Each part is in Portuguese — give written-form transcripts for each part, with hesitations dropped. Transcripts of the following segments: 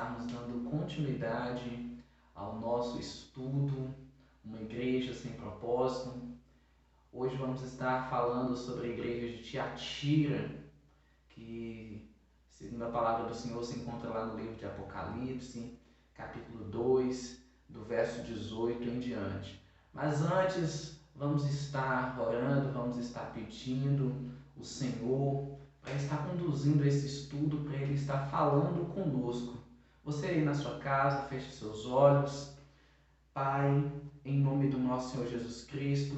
estarmos dando continuidade ao nosso estudo, uma igreja sem propósito. Hoje vamos estar falando sobre a igreja de Tiatira, que, segundo a palavra do Senhor, se encontra lá no livro de Apocalipse, capítulo 2, do verso 18 em diante. Mas antes, vamos estar orando, vamos estar pedindo o Senhor para estar conduzindo esse estudo, para Ele estar falando conosco. Você aí na sua casa, feche seus olhos. Pai, em nome do nosso Senhor Jesus Cristo,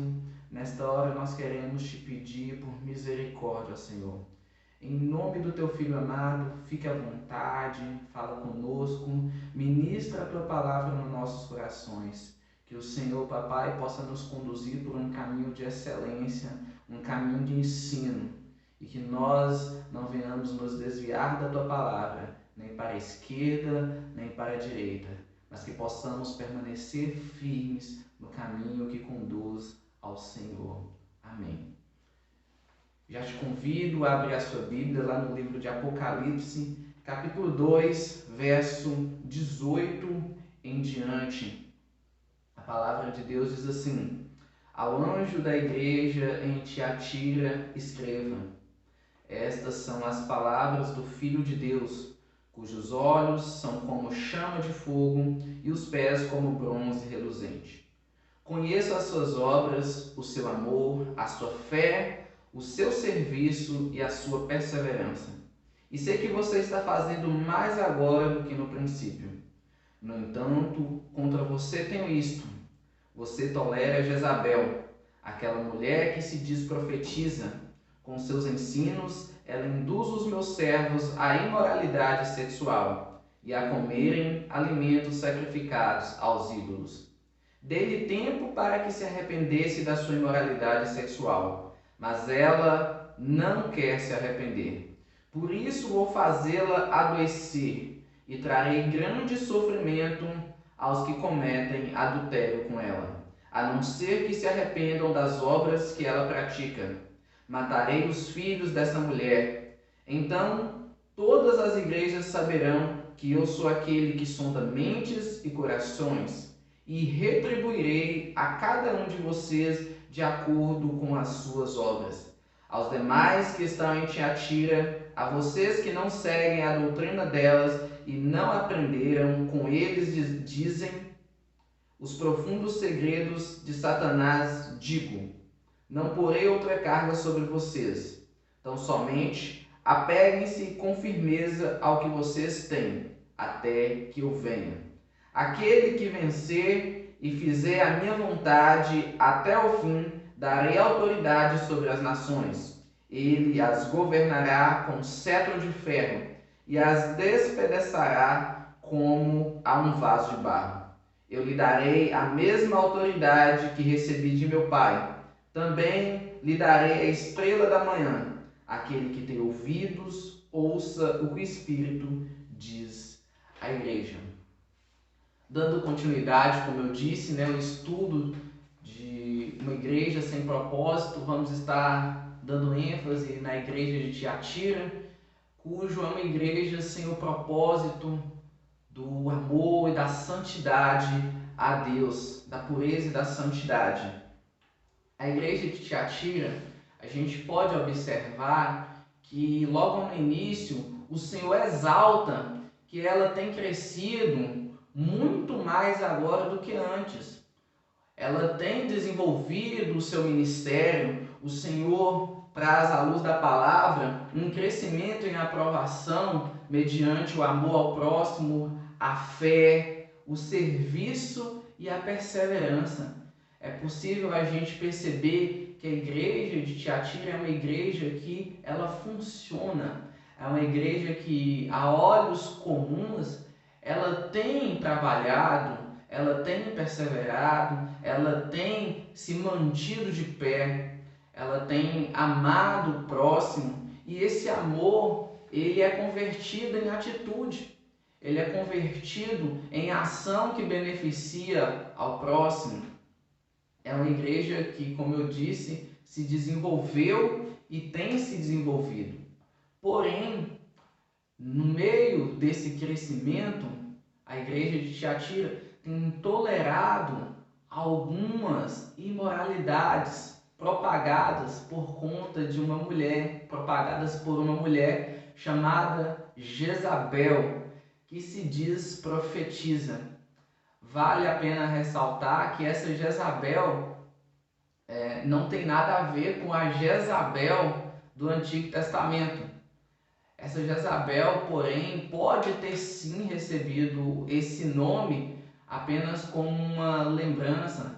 nesta hora nós queremos te pedir por misericórdia, Senhor. Em nome do teu Filho amado, fique à vontade, fala conosco, ministra a tua palavra nos nossos corações. Que o Senhor, Papai, possa nos conduzir por um caminho de excelência, um caminho de ensino, e que nós não venhamos nos desviar da tua palavra, nem para a esquerda, nem para a direita, mas que possamos permanecer firmes no caminho que conduz ao Senhor. Amém. Já te convido a abrir a sua Bíblia lá no livro de Apocalipse, capítulo 2, verso 18 em diante. A palavra de Deus diz assim: ao anjo da igreja em Tiatira escreva: estas são as palavras do Filho de Deus, cujos olhos são como chama de fogo e os pés como bronze reluzente. Conheço as suas obras, o seu amor, a sua fé, o seu serviço e a sua perseverança. E sei que você está fazendo mais agora do que no princípio. No entanto, contra você tenho isto: você tolera Jezabel, aquela mulher que se diz profetiza. Com seus ensinos, ela induz os meus servos à imoralidade sexual e a comerem alimentos sacrificados aos ídolos. Dei-lhe tempo para que se arrependesse da sua imoralidade sexual, mas ela não quer se arrepender. Por isso vou fazê-la adoecer e trarei grande sofrimento aos que cometem adultério com ela, a não ser que se arrependam das obras que ela pratica. Matarei os filhos dessa mulher. Então todas as igrejas saberão que eu sou aquele que sonda mentes e corações, e retribuirei a cada um de vocês de acordo com as suas obras. Aos demais que estão em Tiatira, a vocês que não seguem a doutrina delas e não aprenderam, com eles dizem os profundos segredos de Satanás, digo: não porei outra carga sobre vocês. Então somente apeguem-se com firmeza ao que vocês têm, até que eu venha. Aquele que vencer e fizer a minha vontade até o fim, darei autoridade sobre as nações. Ele as governará com cetro de ferro e as despedaçará como a um vaso de barro. Eu lhe darei a mesma autoridade que recebi de meu Pai. Também lhe darei a estrela da manhã. Aquele que tem ouvidos, ouça o que o Espírito diz à igreja. Dando continuidade, como eu disse, o estudo de uma igreja sem propósito, vamos estar dando ênfase na igreja de Tiatira, cujo é uma igreja sem o propósito do amor e da santidade a Deus, da pureza e da santidade. A igreja de Tiatira, a gente pode observar que logo no início o Senhor exalta que ela tem crescido muito mais agora do que antes. Ela tem desenvolvido o seu ministério, o Senhor traz à luz da palavra um crescimento em aprovação mediante o amor ao próximo, a fé, o serviço e a perseverança. É possível a gente perceber que a igreja de Tiatira é uma igreja que ela funciona, é uma igreja que a olhos comuns ela tem trabalhado, ela tem perseverado, ela tem se mantido de pé, ela tem amado o próximo, e esse amor ele é convertido em atitude, ele é convertido em ação que beneficia ao próximo. É uma igreja que, como eu disse, se desenvolveu e tem se desenvolvido. Porém, No meio desse crescimento, a igreja de Tiatira tem tolerado algumas imoralidades propagadas por conta de uma mulher, propagadas por uma mulher chamada Jezabel, que se diz profetiza. Vale a pena ressaltar que essa Jezabel não tem nada a ver com a Jezabel do Antigo Testamento. Essa Jezabel, porém, pode ter sim recebido esse nome apenas como uma lembrança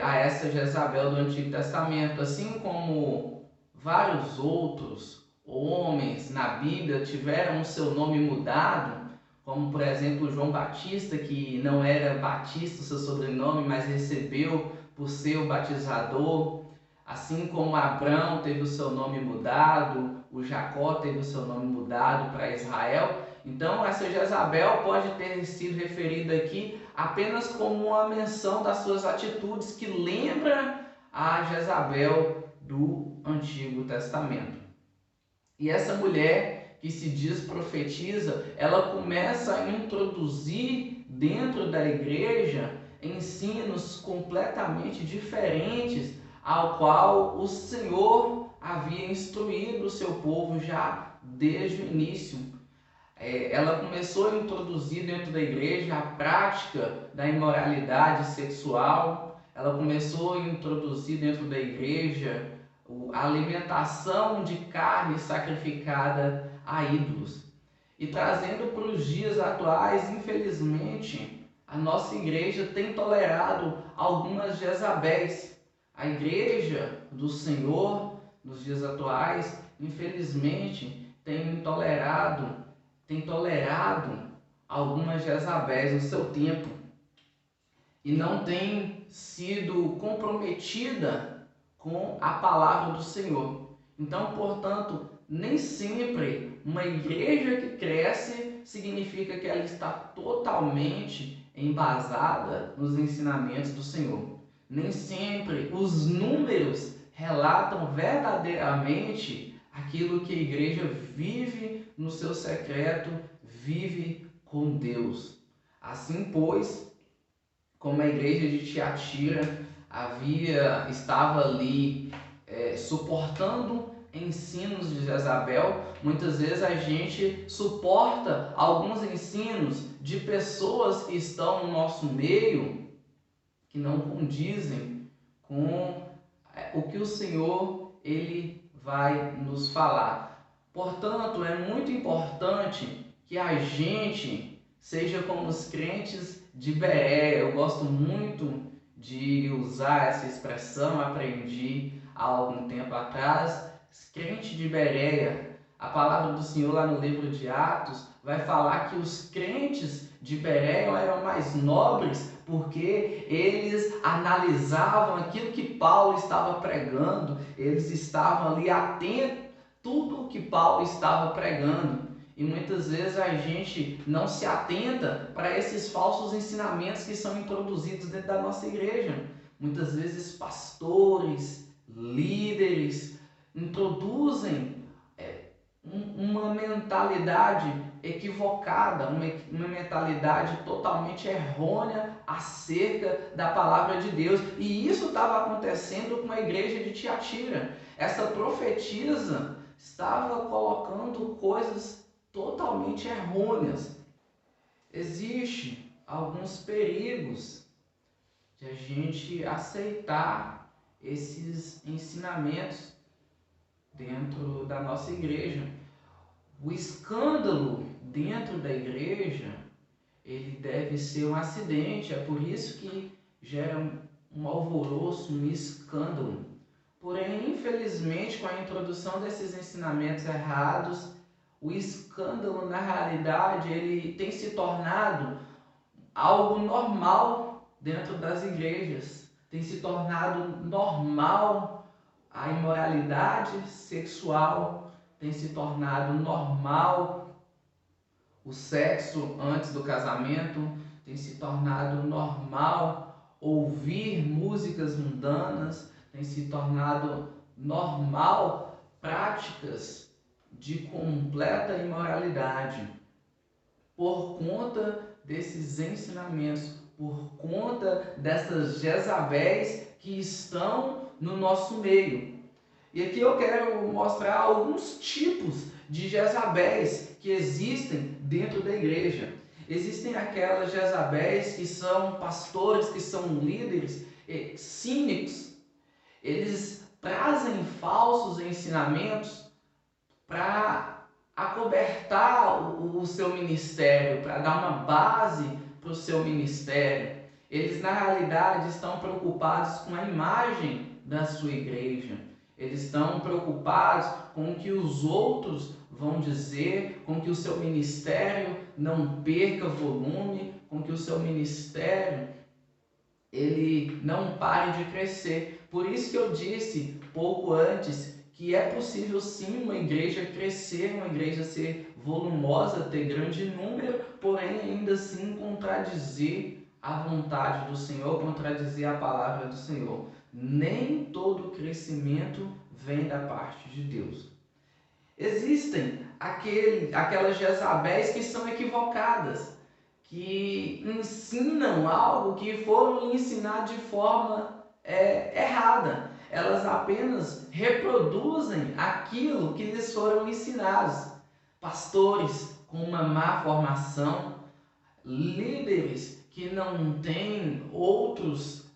a essa Jezabel do Antigo Testamento, assim como vários outros homens na Bíblia tiveram o seu nome mudado, como por exemplo João Batista, que não era Batista o seu sobrenome, mas recebeu por ser o batizador, assim como Abraão teve o seu nome mudado, o Jacó teve o seu nome mudado para Israel. Então essa Jezabel pode ter sido referida aqui apenas como uma menção das suas atitudes que lembra a Jezabel do Antigo Testamento. E essa mulher que se diz profetiza, ela começa a introduzir dentro da igreja ensinos completamente diferentes ao qual o Senhor havia instruído o seu povo já desde o início. Ela começou a introduzir dentro da igreja a prática da imoralidade sexual, ela começou a introduzir dentro da igreja a alimentação de carne sacrificada a ídolos. E trazendo para os dias atuais, infelizmente, a nossa igreja tem tolerado algumas Jezabéis. A igreja do Senhor, nos dias atuais, infelizmente, tem tolerado algumas Jezabéis no seu tempo e não tem sido comprometida com a palavra do Senhor. Então, portanto, nem sempre uma igreja que cresce significa que ela está totalmente embasada nos ensinamentos do Senhor. Nem sempre os números relatam verdadeiramente aquilo que a igreja vive no seu secreto, vive com Deus. Assim, pois, como a igreja de Tiatira estava ali suportando ensinos de Jezabel, muitas vezes a gente suporta alguns ensinos de pessoas que estão no nosso meio que não condizem com o que o Senhor ele vai nos falar. Portanto, é muito importante que a gente seja como os crentes de Bereia. Eu gosto muito de usar essa expressão, aprendi há algum tempo atrás. Crente de Bereia, a palavra do Senhor lá no livro de Atos vai falar que os crentes de Bereia eram mais nobres porque eles analisavam aquilo que Paulo estava pregando, eles estavam ali atentos a tudo o que Paulo estava pregando. E muitas vezes a gente não se atenta para esses falsos ensinamentos que são introduzidos dentro da nossa igreja. Muitas vezes pastores, líderes introduzem uma mentalidade equivocada, uma mentalidade totalmente errônea acerca da palavra de Deus. E isso estava acontecendo com a igreja de Tiatira. Essa profetisa estava colocando coisas totalmente errôneas. Existem alguns perigos de a gente aceitar esses ensinamentos dentro da nossa igreja. O escândalo dentro da igreja, ele deve ser um acidente, é por isso que gera um alvoroço, um escândalo. Porém, infelizmente, com a introdução desses ensinamentos errados, o escândalo, na realidade, ele tem se tornado algo normal dentro das igrejas. Tem se tornado normal a imoralidade sexual, tem se tornado normal o sexo antes do casamento, tem se tornado normal ouvir músicas mundanas, tem se tornado normal práticas de completa imoralidade por conta desses ensinamentos, por conta dessas Jezabéis que estão no nosso meio. E aqui eu quero mostrar alguns tipos de Jezabéis que existem dentro da igreja. Existem aquelas Jezabéis que são pastores, que são líderes cínicos. Eles trazem falsos ensinamentos para acobertar o seu ministério, para dar uma base para o seu ministério. Eles, na realidade, estão preocupados com a imagem da sua igreja. Eles estão preocupados com o que os outros vão dizer, com que o seu ministério não perca volume, com que o seu ministério ele não pare de crescer. Por isso que eu disse pouco antes que é possível sim uma igreja crescer, uma igreja ser volumosa, ter grande número, porém ainda assim contradizer a vontade do Senhor, contradizer a palavra do Senhor. Nem todo crescimento vem da parte de Deus. Existem aquelas Jezabéis que são equivocadas, que ensinam algo que foram ensinar de forma errada. Elas apenas reproduzem aquilo que lhes foram ensinados. Pastores com uma má formação, líderes que não têm outros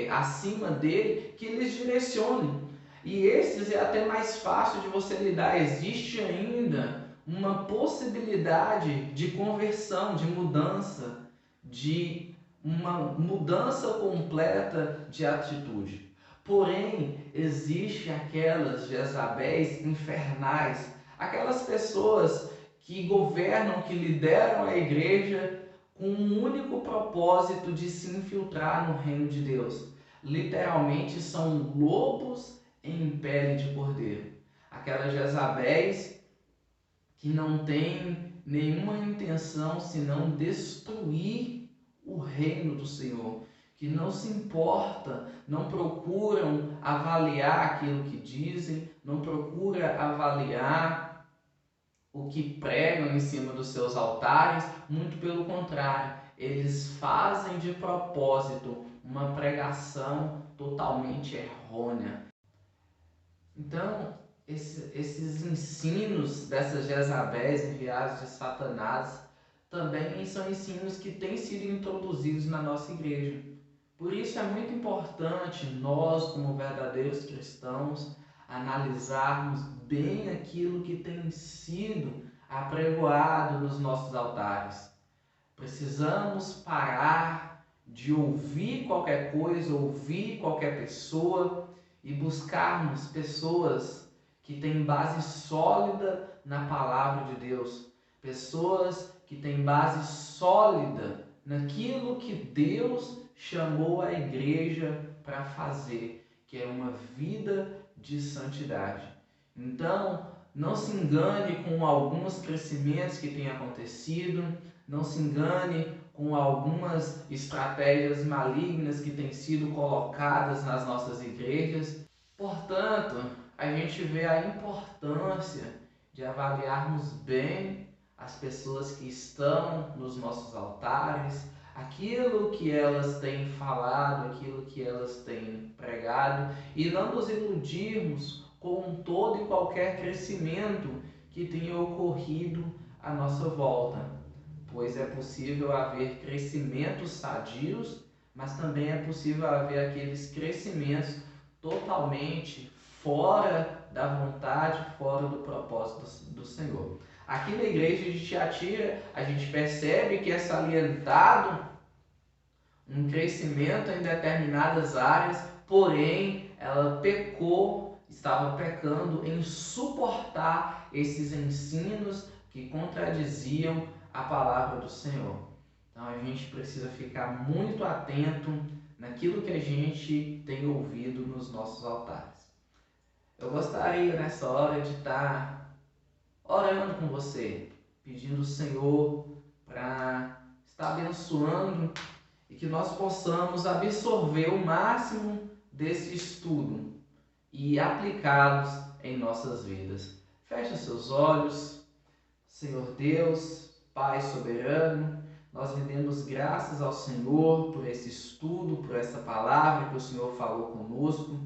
acima dele que lhes direcionem. E esses é até mais fácil de você lidar. Existe ainda uma possibilidade de conversão, de mudança, de uma mudança completa de atitude. Porém, existe aquelas Jezabéis infernais, aquelas pessoas que governam, que lideram a igreja com um único propósito de se infiltrar no reino de Deus. Literalmente são lobos em pele de cordeiro. Aquelas Jezabéis que não têm nenhuma intenção senão destruir o reino do Senhor, que não se importa, não procuram avaliar aquilo que dizem, não procuram avaliar o que pregam em cima dos seus altares, muito pelo contrário, eles fazem de propósito uma pregação totalmente errônea. Então, esses ensinos dessas Jezabéis enviados de Satanás também são ensinos que têm sido introduzidos na nossa igreja. Por isso é muito importante nós, como verdadeiros cristãos, analisarmos bem aquilo que tem sido apregoado nos nossos altares. Precisamos parar de ouvir qualquer coisa, ouvir qualquer pessoa e buscarmos pessoas que têm base sólida na palavra de Deus, pessoas que têm base sólida naquilo que Deus chamou a igreja para fazer, que é uma vida de santidade. Então, não se engane com alguns crescimentos que têm acontecido, não se engane com algumas estratégias malignas que têm sido colocadas nas nossas igrejas. Portanto, a gente vê a importância de avaliarmos bem as pessoas que estão nos nossos altares, aquilo que elas têm falado, aquilo que elas têm pregado, e não nos iludirmos com todo e qualquer crescimento que tenha ocorrido à nossa volta, pois é possível haver crescimentos sadios, mas também é possível haver aqueles crescimentos totalmente fora da vontade, fora do propósito do Senhor. Aqui na igreja de Tiatira, a gente percebe que é salientado um crescimento em determinadas áreas, porém ela pecou, estava pecando em suportar esses ensinos que contradiziam a palavra do Senhor. Então a gente precisa ficar muito atento naquilo que a gente tem ouvido nos nossos altares. Eu gostaria nessa hora de estar orando com você, pedindo ao Senhor para estar abençoando e que nós possamos absorver o máximo desse estudo e aplicá-los em nossas vidas. Feche seus olhos. Senhor Deus, Pai soberano, nós rendemos graças ao Senhor por esse estudo, por essa palavra que o Senhor falou conosco.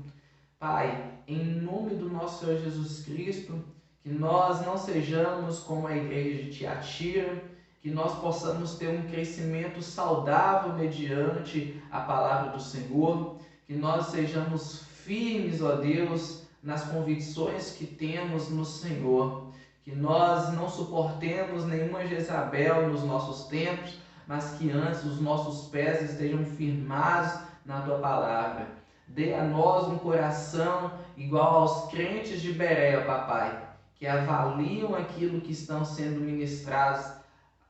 Pai, em nome do nosso Senhor Jesus Cristo, que nós não sejamos como a igreja de Tiatira, que nós possamos ter um crescimento saudável mediante a palavra do Senhor, que nós sejamos firmes, ó Deus, nas convicções que temos no Senhor, que nós não suportemos nenhuma Jezabel nos nossos tempos, mas que antes os nossos pés estejam firmados na Tua palavra. Dê a nós um coração igual aos crentes de Bereia, papai, que avaliam aquilo que estão sendo ministrados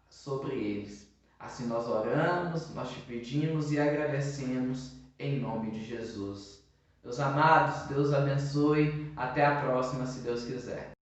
sobre eles. Assim nós oramos, nós te pedimos e agradecemos em nome de Jesus. Meus amados, Deus abençoe. Até a próxima, se Deus quiser.